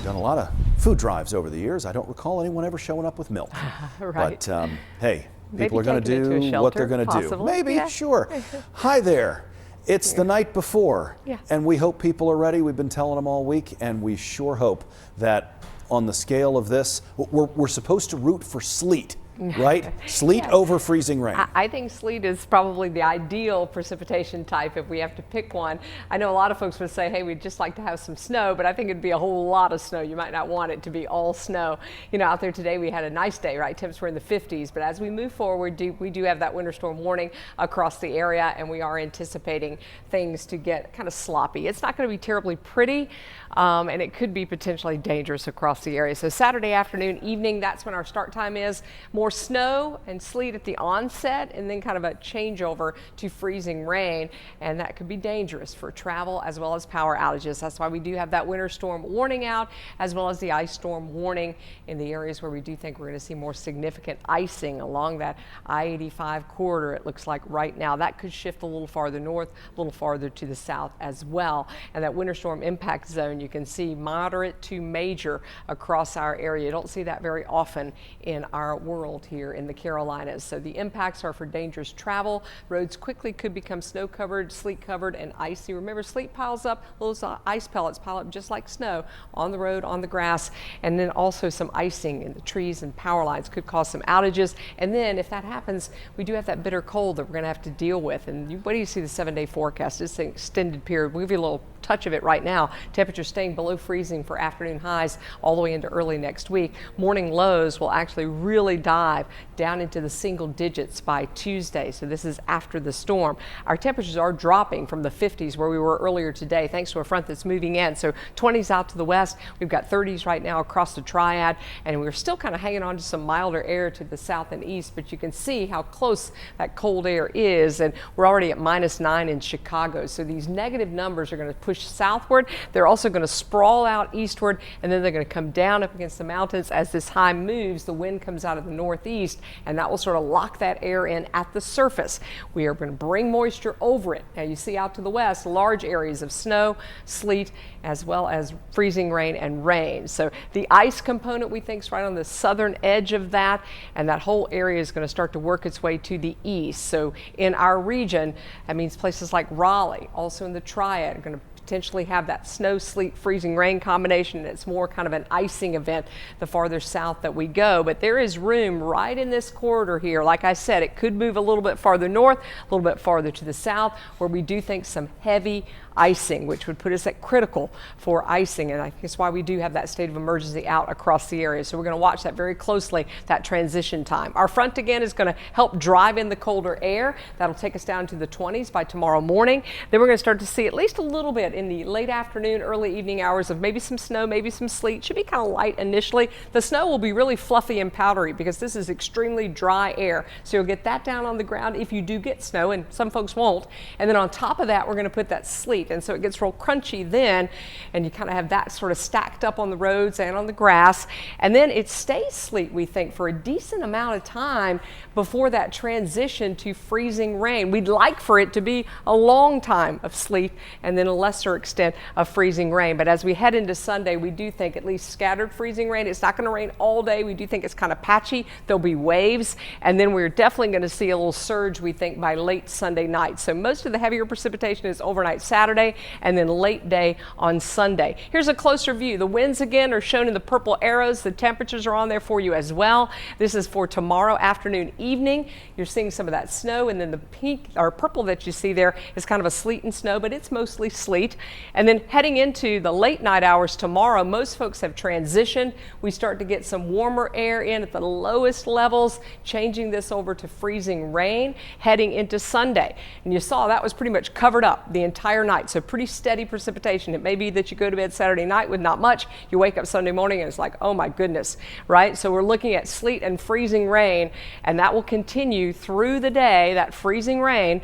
done a lot of food drives over the years. I don't recall anyone ever showing up with milk. Right. But hey, Maybe people are going to taking it to a do what shelter, they're going to do. possibly. Maybe, Yeah. sure. Hi there. It's the night before, Yeah. and we hope people are ready. We've been telling them all week, and we sure hope that on the scale of this, we're supposed to root for sleet, right? Sleet Yes. over freezing rain. I think sleet is probably the ideal precipitation type if we have to pick one. I know a lot of folks would say, hey, we'd just like to have some snow, but I think it'd be a whole lot of snow. You might not want it to be all snow. You know, out there today we had a nice day, right? Temps were in the 50s, but as we move forward, we do have that winter storm warning across the area, and we are anticipating things to get kind of sloppy. It's not going to be terribly pretty, and it could be potentially dangerous across the area. So Saturday afternoon, evening, that's when our start time is. More snow and sleet at the onset, and then kind of a changeover to freezing rain, and that could be dangerous for travel as well as power outages. That's why we do have that winter storm warning out, as well as the ice storm warning in the areas where we do think we're going to see more significant icing along that I-85 corridor. It looks like right now that could shift a little farther north, a little farther to the south as well. And that winter storm impact zone, you can see moderate to major across our area. You don't see that very often in our world here in the Carolinas. So the impacts are for dangerous travel. Roads quickly could become snow covered, sleet covered, and icy. Remember, sleet piles up, those ice pellets pile up just like snow on the road, on the grass, and then also some icing in the trees and power lines could cause some outages. And then if that happens, we do have that bitter cold that we're going to have to deal with. And what do you see the 7-day forecast? It's an extended period. We'll give you a little touch of it right now. Temperatures staying below freezing for afternoon highs all the way into early next week. Morning lows will actually really dive down into the single digits by Tuesday. So this is after the storm. Our temperatures are dropping from the 50s where we were earlier today thanks to a front that's moving in. So 20s out to the west. We've got 30s right now across the triad, and we're still kind of hanging on to some milder air to the south and east, but you can see how close that cold air is, and we're already at -9 in Chicago. So these negative numbers are going to push southward. They're also going to sprawl out eastward, and then they're going to come down up against the mountains. As this high moves, the wind comes out of the northeast, and that will sort of lock that air in at the surface. We are going to bring moisture over it. Now you see out to the west, large areas of snow, sleet, as well as freezing rain and rain. So the ice component we think is right on the southern edge of that, and that whole area is going to start to work its way to the east. So in our region, that means places like Raleigh, also in the triad, are going to potentially have that snow, sleet, freezing rain combination. It's more kind of an icing event the farther south that we go, but there is room right in this corridor here. Like I said, it could move a little bit farther north, a little bit farther to the south, where we do think some heavy icing, which would put us at critical for icing, and I think that's why we do have that state of emergency out across the area. So we're going to watch that very closely, that transition time. Our front again is going to help drive in the colder air. That'll take us down to the 20s by tomorrow morning. Then we're going to start to see at least a little bit in the late afternoon, early evening hours of maybe some snow, maybe some sleet. Should be kind of light initially. The snow will be really fluffy and powdery because this is extremely dry air. So you'll get that down on the ground if you do get snow, and some folks won't. And then on top of that, we're going to put that sleet. And so it gets real crunchy then, and you kind of have that sort of stacked up on the roads and on the grass. And then it stays sleet, we think, for a decent amount of time before that transition to freezing rain. We'd like for it to be a long time of sleet and then a lesser extent of freezing rain. But as we head into Sunday, we do think at least scattered freezing rain. It's not going to rain all day. We do think it's kind of patchy. There'll be waves, and then we're definitely going to see a little surge, we think, by late Sunday night. So most of the heavier precipitation is overnight Saturday and then late day on Sunday. Here's a closer view. The winds again are shown in the purple arrows. The temperatures are on there for you as well. This is for tomorrow afternoon, evening. You're seeing some of that snow, and then the pink or purple that you see there is kind of a sleet and snow, but it's mostly sleet. And then heading into the late night hours tomorrow, most folks have transitioned. We start to get some warmer air in at the lowest levels, changing this over to freezing rain heading into Sunday. And you saw that was pretty much covered up the entire night. So pretty steady precipitation. It may be that you go to bed Saturday night with not much. You wake up Sunday morning and it's like, oh my goodness, right? So we're looking at sleet and freezing rain, and that will continue through the day, that freezing rain.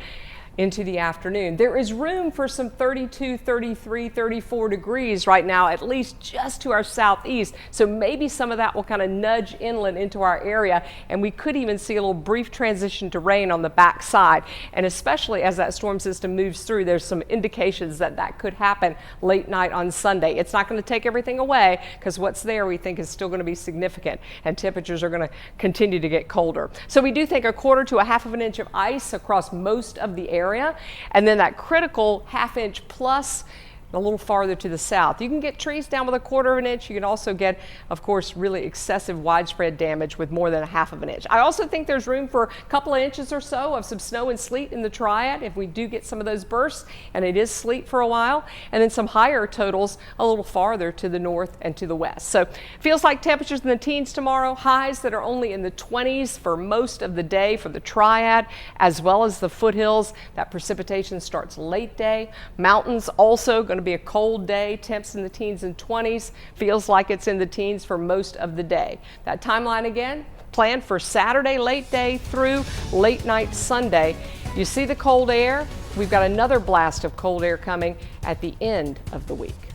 into the afternoon. There is room for some 32, 33, 34 degrees right now, at least just to our southeast. So maybe some of that will kind of nudge inland into our area, and we could even see a little brief transition to rain on the backside. And especially as that storm system moves through, there's some indications that that could happen late night on Sunday. It's not going to take everything away, because what's there we think is still going to be significant, and temperatures are going to continue to get colder. So we do think 1/4 to 1/2 inch of ice across most of the area. And then that critical 1/2 inch plus a little farther to the south. You can get trees down with 1/4 inch. You can also get, of course, really excessive widespread damage with more than 1/2 inch. I also think there's room for a couple of inches or so of some snow and sleet in the Triad if we do get some of those bursts, and it is sleet for a while. And then some higher totals a little farther to the north and to the west. So feels like temperatures in the teens tomorrow, highs that are only in the 20s for most of the day for the Triad, as well as the foothills. That precipitation starts late day. Mountains also going to be a cold day, temps in the teens and 20s. Feels like it's in the teens for most of the day. That timeline again, planned for Saturday late day through late night Sunday. You see the cold air? We've got another blast of cold air coming at the end of the week.